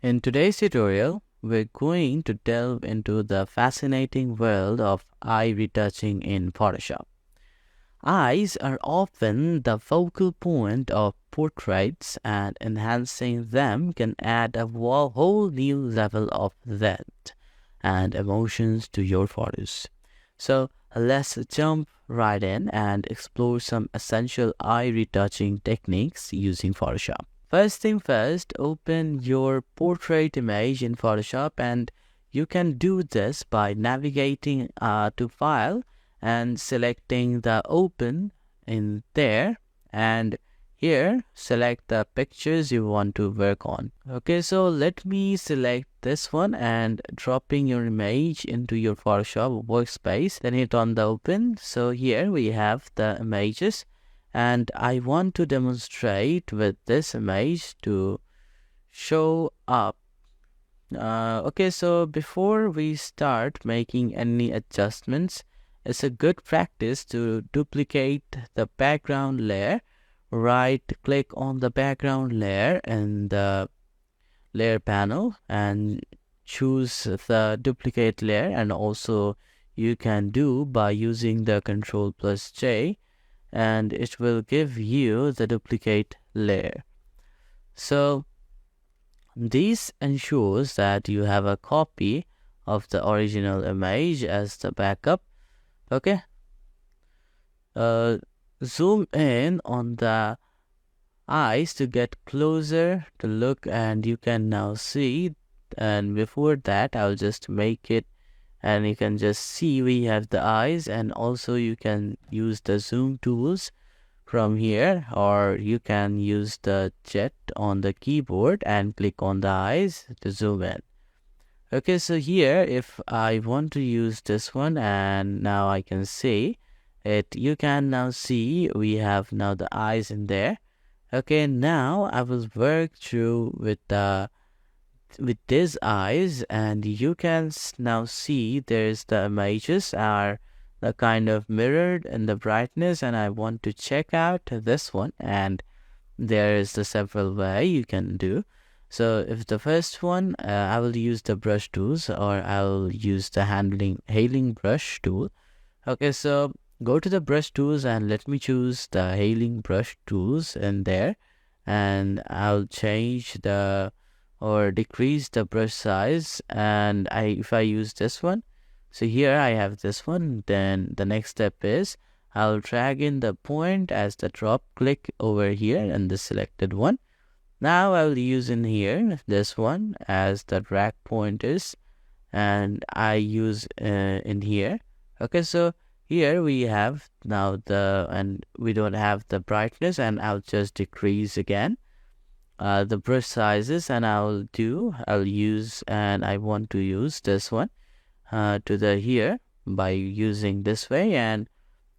In today's tutorial, we're going to delve into the fascinating world of eye retouching in Photoshop. Eyes are often the focal point of portraits, and enhancing them can add a whole new level of depth and emotions to your photos. So, let's jump right in and explore some essential eye retouching techniques using Photoshop. First thing first, open your portrait image in Photoshop, and you can do this by navigating to File and selecting the Open in there, and here select the pictures you want to work on. Okay, so let me select this one and dropping your image into your Photoshop workspace, then hit on the Open. So here we have the images, and I want to demonstrate with this image to show up. Okay, so before we start making any adjustments, it's a good practice to duplicate the background layer. Right click on the background layer in the layer panel and choose the duplicate layer, and also you can do by using the Ctrl+J, and it will give you the duplicate layer. So this ensures that you have a copy of the original image as the backup. Okay, zoom in on the eyes to get closer to look, and you can now see. And before that, I'll just make it, and you can just see we have the eyes, and also you can use the zoom tools from here, or you can use the jet on the keyboard and click on the eyes to zoom in. Okay, so here if I want to use this one, and now I can see it, you can now see we have now the eyes in there. Okay, now I will work through with these eyes, and you can now see there's the images are the kind of mirrored in the brightness, and I want to check out this one, and there is the several way you can do. So if the first one, I will use the brush tools, or I'll use the haling brush tool. Okay, so go to the brush tools and let me choose the haling brush tools in there, and I'll change the or decrease the brush size, and if I use this one, so here I have this one, then the next step is I'll drag in the point as the drop click over here and the selected one. Now I'll use in here this one as the drag point is, and I use in here. Okay, so here we have now and we don't have the brightness, and I'll just decrease again the brush sizes, and I'll use, and I want to use this one to the here by using this way, and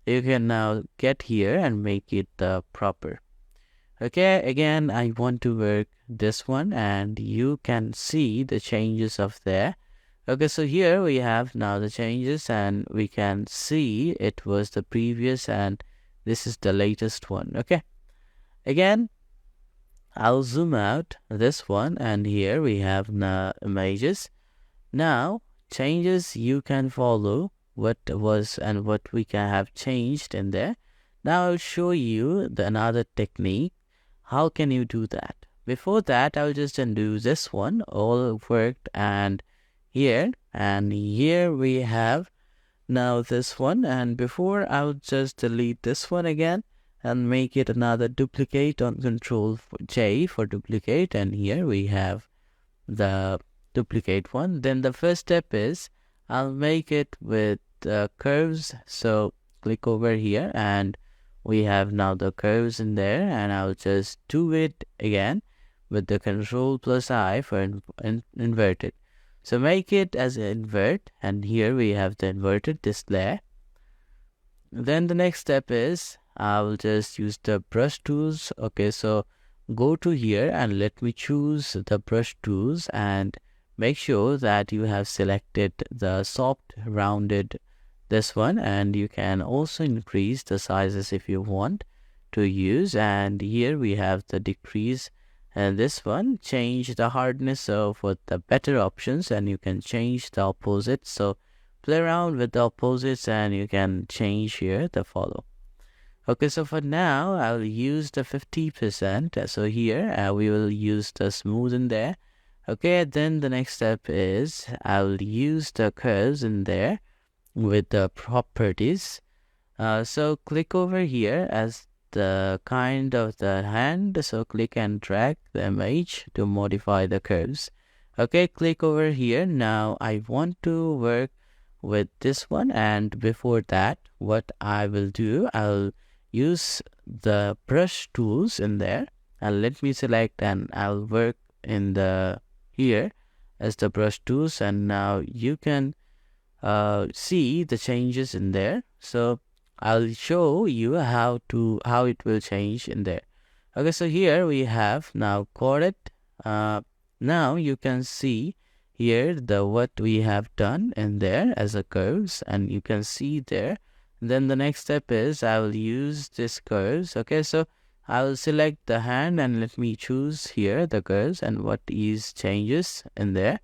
you can now get here and make it proper. Okay, again I want to work this one, and you can see the changes of there. Okay, so here we have now the changes, and we can see it was the previous, and this is the latest one. Okay, again I'll zoom out this one, and here we have the images. Now changes you can follow what was and what we can have changed in there. Now I'll show you another technique. How can you do that? Before that, I'll just undo this one, all worked, and here we have now this one, and before I'll just delete this one again and make it another duplicate on Ctrl+J for duplicate, and here we have the duplicate one. Then the first step is I'll make it with curves, so click over here, and we have now the curves in there, and I'll just do it again with the Ctrl+I for inverted. So make it as invert, and here we have the inverted display. Then the next step is I will just use the brush tools. Okay, so go to here and let me choose the brush tools, and make sure that you have selected the soft rounded this one, and you can also increase the sizes if you want to use, and here we have the decrease And this one, change the hardness for the better options, and you can change the opposite. So play around with the opposites and you can change here the follow. Okay, so for now, I'll use the 50%. So here we will use the smooth in there. Okay, then the next step is I'll use the curves in there with the properties. So click over here as the kind of the hand. So click and drag the image to modify the curves. Okay, click over here. Now I want to work with this one, and before that, what I will do, I'll use the brush tools in there, and let me select, and I'll work in the here as the brush tools, and now you can see the changes in there. So I'll show you how it will change in there. Okay, so here we have now coded. Now you can see here the what we have done in there as a curves, and you can see there. Then the next step is I will use this curves. Okay, so I will select the hand and let me choose here the curves and what is changes in there,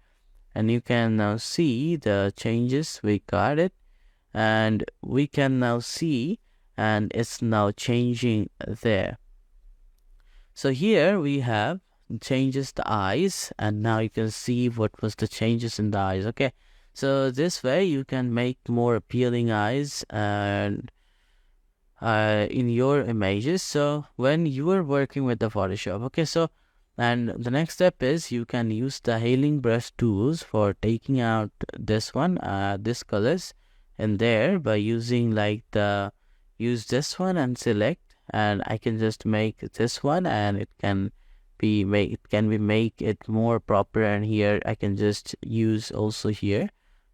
and you can now see the changes we got it, and we can now see, and it's now changing there. So here we have changes the eyes, and now you can see what was the changes in the eyes. Okay, so this way you can make more appealing eyes and in your images. So when you are working with the Photoshop, okay, so and the next step is you can use the hailing brush tools for taking out this one, this colors in there by using like the use this one and select, and I can just make this one, and it can be make it more proper, and here I can just use also here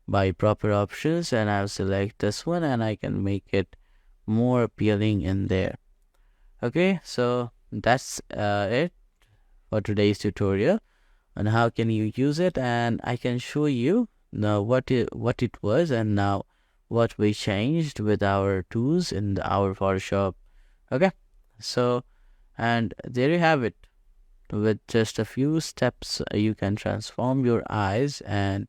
by proper options, and I'll select this one and I can make it more appealing in there. Okay, so that's it for today's tutorial on how can you use it, and I can show you now what it was, and now what we changed with our tools in our Photoshop. Okay, so and there you have it. With just a few steps you can transform your eyes and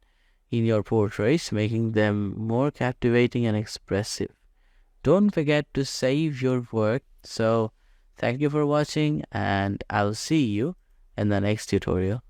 in your portraits, making them more captivating and expressive. Don't forget to save your work. So thank you for watching, and I'll see you in the next tutorial.